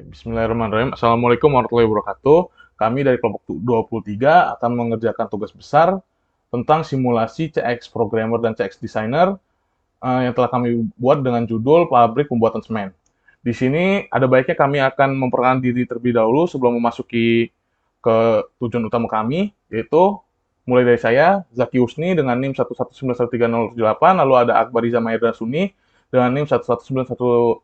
Bismillahirrahmanirrahim. Assalamualaikum warahmatullahi wabarakatuh. Kami dari kelompok 23 akan mengerjakan tugas besar tentang simulasi CX Programmer dan CX Designer yang telah kami buat dengan judul Pabrik Pembuatan Semen. Di sini ada baiknya kami akan memperkenalkan diri terlebih dahulu sebelum memasuki ke tujuan utama kami, yaitu mulai dari saya, Zaki Husni dengan NIM 1191308, lalu ada Akbar Iza Mahendra Suni dengan NIM 119130132,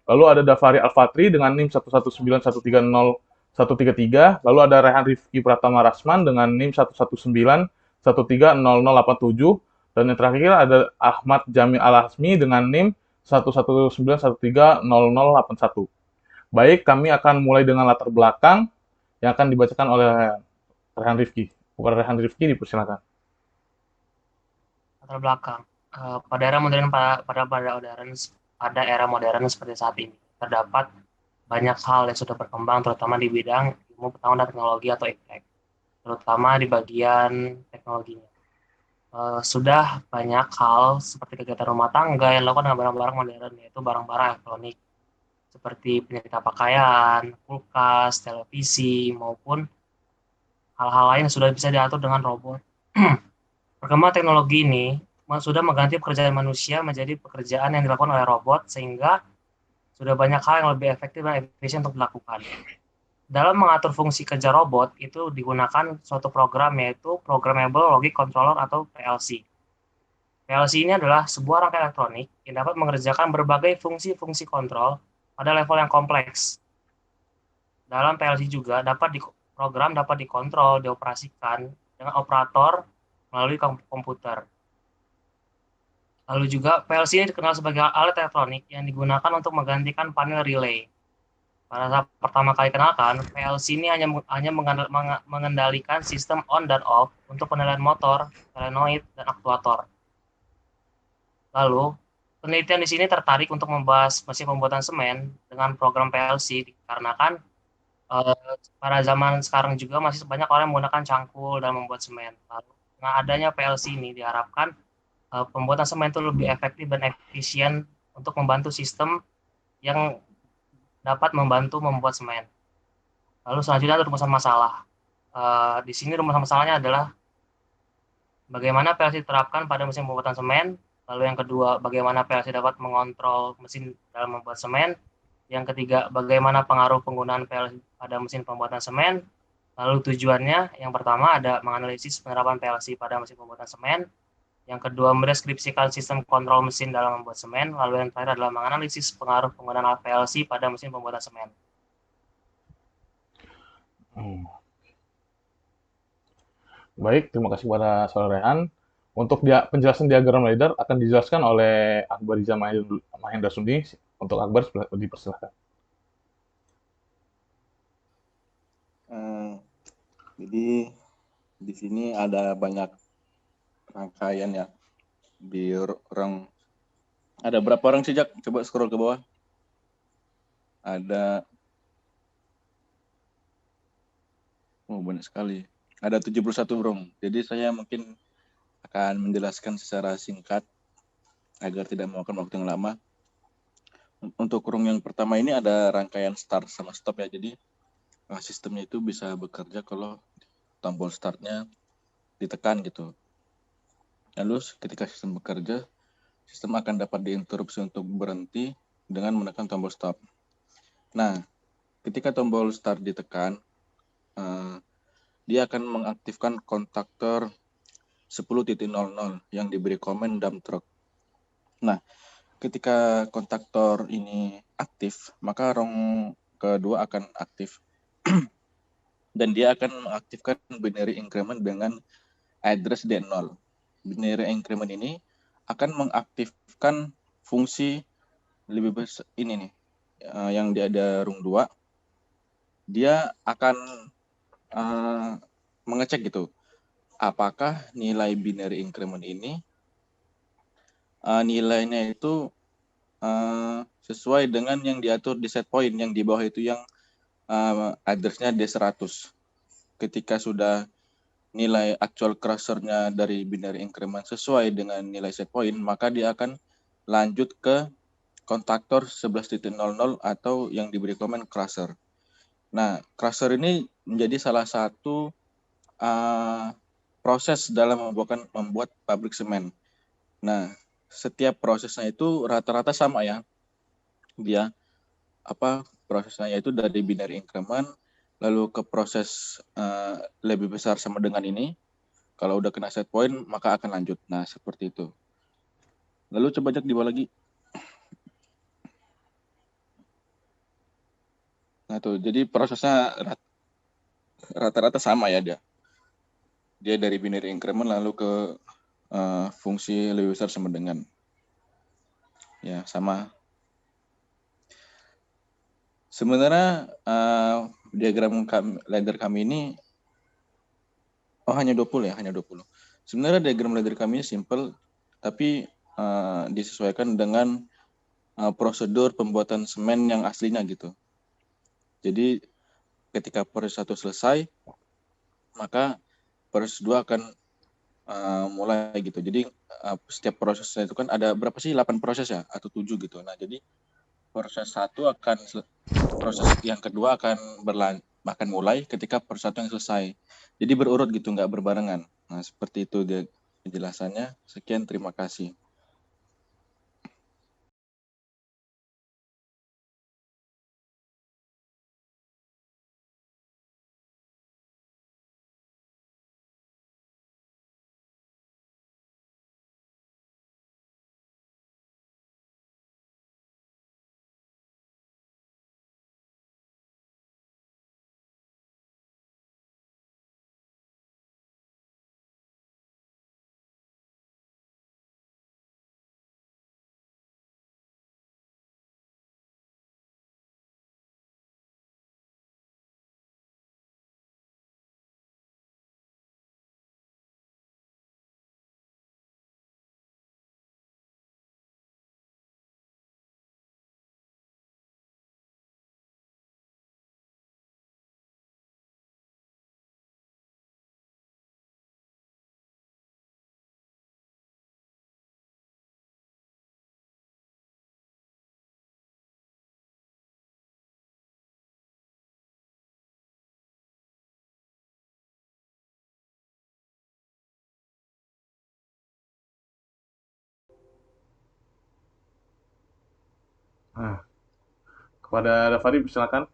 lalu ada Davari Alfatri dengan NIM 119130133, lalu ada Rehan Rifki Pratama Rasman dengan NIM 11913130087, dan yang terakhir ada Ahmad Jamil Al-Hasmi dengan NIM 119130081. Baik, kami akan mulai dengan latar belakang yang akan dibacakan oleh Rehan Rifki. Bukan Rehan Rifki, dipersilakan. Latar belakang. Pada era modern pada era modern seperti saat ini terdapat banyak hal yang sudah berkembang terutama di bidang ilmu pengetahuan dan teknologi atau iptek, terutama di bagian teknologinya. Sudah banyak hal seperti kegiatan rumah tangga yang dilakukan dengan barang-barang modern, yaitu barang-barang elektronik seperti penyetrika pakaian, kulkas, televisi, maupun hal-hal lain yang sudah bisa diatur dengan robot. Perkembangan teknologi ini sudah mengganti pekerjaan manusia menjadi pekerjaan yang dilakukan oleh robot, sehingga sudah banyak hal yang lebih efektif dan efisien untuk dilakukan. Dalam mengatur fungsi kerja robot, itu digunakan suatu program, yaitu Programmable Logic Controller atau PLC. PLC ini adalah sebuah rangka elektronik yang dapat mengerjakan berbagai fungsi-fungsi kontrol pada level yang kompleks. Dalam PLC juga program dapat dikontrol, dioperasikan dengan operator melalui komputer. Lalu juga PLC ini dikenal sebagai alat elektronik yang digunakan untuk menggantikan panel relay. Pada saat pertama kali kenalkan, PLC ini hanya mengendalikan sistem on dan off untuk penilaian motor, solenoid, dan aktuator. Lalu, penelitian di sini tertarik untuk membahas mesin pembuatan semen dengan program PLC dikarenakan pada zaman sekarang juga masih banyak orang yang menggunakan cangkul dalam membuat semen. Lalu, dengan adanya PLC ini diharapkan pembuatan semen itu lebih efektif dan efisien untuk membantu sistem yang dapat membantu membuat semen. Lalu selanjutnya ada rumusan masalah. Di sini rumusan masalahnya adalah bagaimana PLC diterapkan pada mesin pembuatan semen. Lalu yang kedua, bagaimana PLC dapat mengontrol mesin dalam membuat semen. Yang ketiga, bagaimana pengaruh penggunaan PLC pada mesin pembuatan semen. Lalu tujuannya, yang pertama ada menganalisis penerapan PLC pada mesin pembuatan semen. Yang kedua, mendeskripsikan sistem kontrol mesin dalam membuat semen. Lalu yang terakhir adalah menganalisis pengaruh penggunaan PLC pada mesin pembuatan semen. Baik, terima kasih kepada Saudara Rehan. Untuk penjelasan diagram ladder akan dijelaskan oleh Akbar Iza Mahendra Suni. Untuk Akbar, dipersilakan. Jadi di sini ada banyak rangkaian ya. Ada berapa orang sih, Jak? Coba scroll ke bawah. Banyak sekali. Ada 71 rung. Jadi saya mungkin akan menjelaskan secara singkat agar tidak memakan waktu yang lama. Untuk rung yang pertama ini ada rangkaian start sama stop ya. Jadi sistemnya itu bisa bekerja kalau tombol startnya ditekan gitu. Lalu ketika sistem bekerja, sistem akan dapat diinterupsi untuk berhenti dengan menekan tombol stop. Nah, ketika tombol start ditekan, dia akan mengaktifkan kontaktor 10.00 yang diberi komen dump truck. Nah, ketika kontaktor ini aktif, maka rung kedua akan aktif. Dan dia akan mengaktifkan binary increment dengan address D0. Binary increment ini akan mengaktifkan fungsi lebih besar ini nih, yang dia ada rung 2. Dia akan mengecek gitu, apakah nilai binary increment ini nilainya itu sesuai dengan yang diatur di set point yang di bawah itu yang address-nya D100. Ketika sudah nilai actual crosser-nya dari binary increment sesuai dengan nilai set point, maka dia akan lanjut ke kontaktor 11.00 atau yang diberi komen crusher. Nah, crusher ini menjadi salah satu proses dalam membuat pabrik semen. Nah, setiap prosesnya itu rata-rata sama ya. Dia prosesnya itu dari binary increment lalu ke proses lebih besar sama dengan ini. Kalau udah kena set point maka akan lanjut. Nah, seperti itu. Lalu coba cek di bawah lagi. Nah, tuh. Jadi prosesnya rata-rata sama ya dia. Dia dari binary increment lalu ke fungsi lebih besar sama dengan. Ya, sama. Sebenarnya diagram ladder kami ini hanya 20 ya, hanya 20. Sebenarnya diagram ladder kami ini simple, tapi disesuaikan dengan prosedur pembuatan semen yang aslinya gitu. Jadi ketika proses 1 selesai, maka proses 2 akan mulai gitu. Jadi setiap prosesnya itu kan ada berapa sih? 8 proses ya atau 7 gitu. Nah, jadi proses 1 proses yang kedua akan mulai ketika proses 1 yang selesai. Jadi berurut gitu, nggak berbarengan. Nah, seperti itu dia penjelasannya. Sekian, terima kasih. Nah, kepada Dafari, silakan.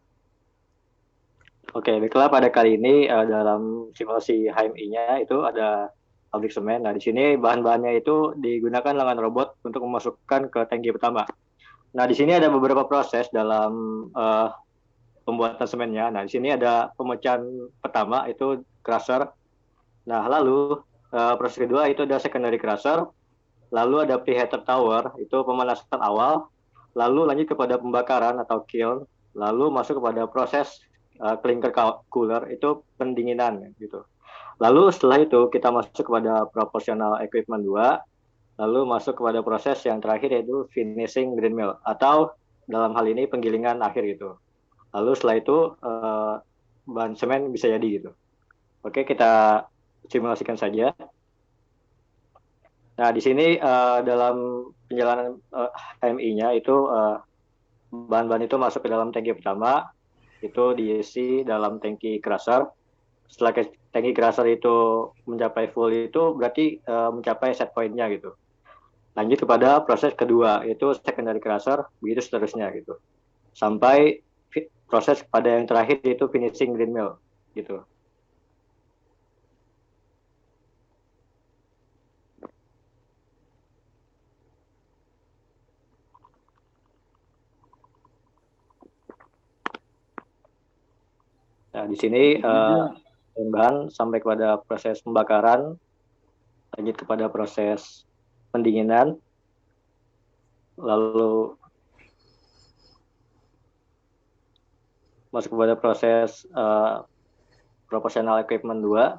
Oke, baiklah pada kali ini dalam simulasi HMI-nya itu ada pabrik semen. Nah, di sini bahan-bahannya itu digunakan lengan robot untuk memasukkan ke tangki pertama. Nah, di sini ada beberapa proses dalam pembuatan semennya. Nah, di sini ada pemecahan pertama itu crusher. Nah, lalu proses kedua itu ada secondary crusher. Lalu ada preheater tower, itu pemanasan awal. Lalu lanjut kepada pembakaran atau kiln. Lalu masuk kepada proses clinker cooler, itu pendinginan gitu. Lalu setelah itu kita masuk kepada proportional equipment 2, lalu masuk kepada proses yang terakhir yaitu finishing green mill atau dalam hal ini penggilingan akhir gitu. Lalu setelah itu bahan semen bisa jadi gitu. Oke, kita simulasikan saja. Nah, di sini dalam penjalanan HMI-nya itu bahan-bahan itu masuk ke dalam tangki pertama, itu diisi dalam tangki crusher. Setelah tangki crusher itu mencapai full itu berarti mencapai set point-nya gitu. Lanjut kepada proses kedua, yaitu secondary crusher, begitu seterusnya gitu. Sampai proses pada yang terakhir yaitu finishing green mill gitu. Nah, di sini bahan sampai kepada proses pembakaran, lanjut kepada proses pendinginan, lalu masuk kepada proses proportional equipment 2.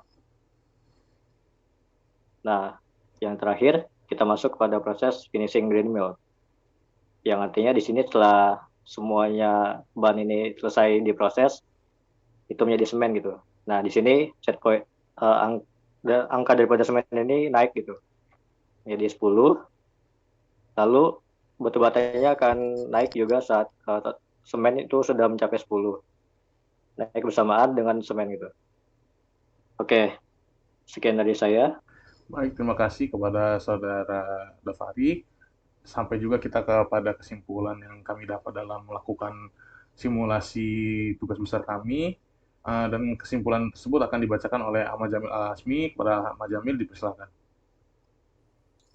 Nah, yang terakhir kita masuk kepada proses finishing green mill. Yang artinya di sini setelah semuanya bahan ini selesai diproses, itu menjadi semen gitu. Nah, di sini set point angka daripada semen ini naik gitu. Menjadi 10. Lalu batu batanya akan naik juga saat semen itu sudah mencapai 10. Naik bersamaan dengan semen gitu. Oke, sekian dari saya. Baik, terima kasih kepada Saudara Davari. Sampai juga kita kepada kesimpulan yang kami dapat dalam melakukan simulasi tugas besar kami. Dan kesimpulan tersebut akan dibacakan oleh Ahmad Jamil Al-Hasmi. Kepada Ahmad Jamil, dipersilakan.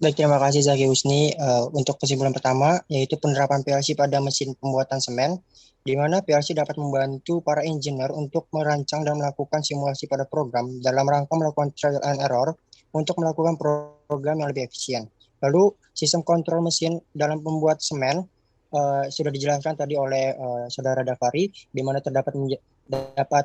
Baik, terima kasih Zaki Husni. Untuk kesimpulan pertama, yaitu penerapan PLC pada mesin pembuatan semen, di mana PLC dapat membantu para engineer untuk merancang dan melakukan simulasi pada program dalam rangka melakukan trial and error untuk melakukan program yang lebih efisien. Lalu, sistem kontrol mesin dalam pembuat semen sudah dijelaskan tadi oleh Saudara Davari, di mana terdapat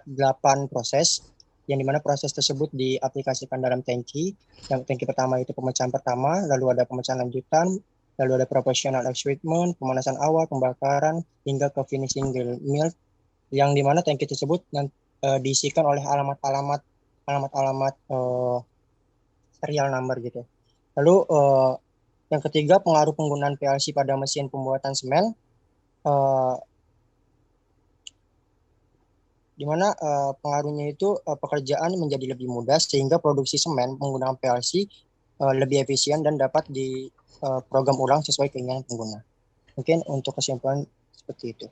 8 proses, yang dimana proses tersebut diaplikasikan dalam tangki. Yang tangki pertama itu pemecahan pertama, lalu ada pemecahan lanjutan, lalu ada proportional extrusion, pemanasan awal, pembakaran, hingga ke finishing mill, yang dimana tangki tersebut diisikan oleh alamat-alamat serial number gitu. Lalu yang ketiga, pengaruh penggunaan PLC pada mesin pembuatan semen, di mana pengaruhnya itu pekerjaan menjadi lebih mudah sehingga produksi semen menggunakan PLC lebih efisien dan dapat diprogram ulang sesuai keinginan pengguna. Mungkin untuk kesimpulan seperti itu.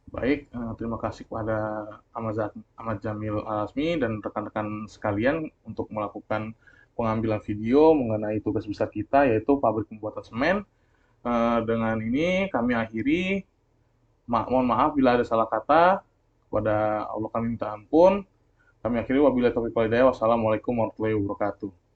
Baik, terima kasih kepada Ahmad Jamil Al-Hasmi dan rekan-rekan sekalian untuk melakukan pengambilan video mengenai tugas besar kita, yaitu pabrik pembuatan semen. Dengan ini kami akhiri. Mohon maaf bila ada salah kata. Kepada Allah kami minta ampun. Kami akhiri wabillahi taufiq wal hidayah. Wassalamualaikum warahmatullahi wabarakatuh.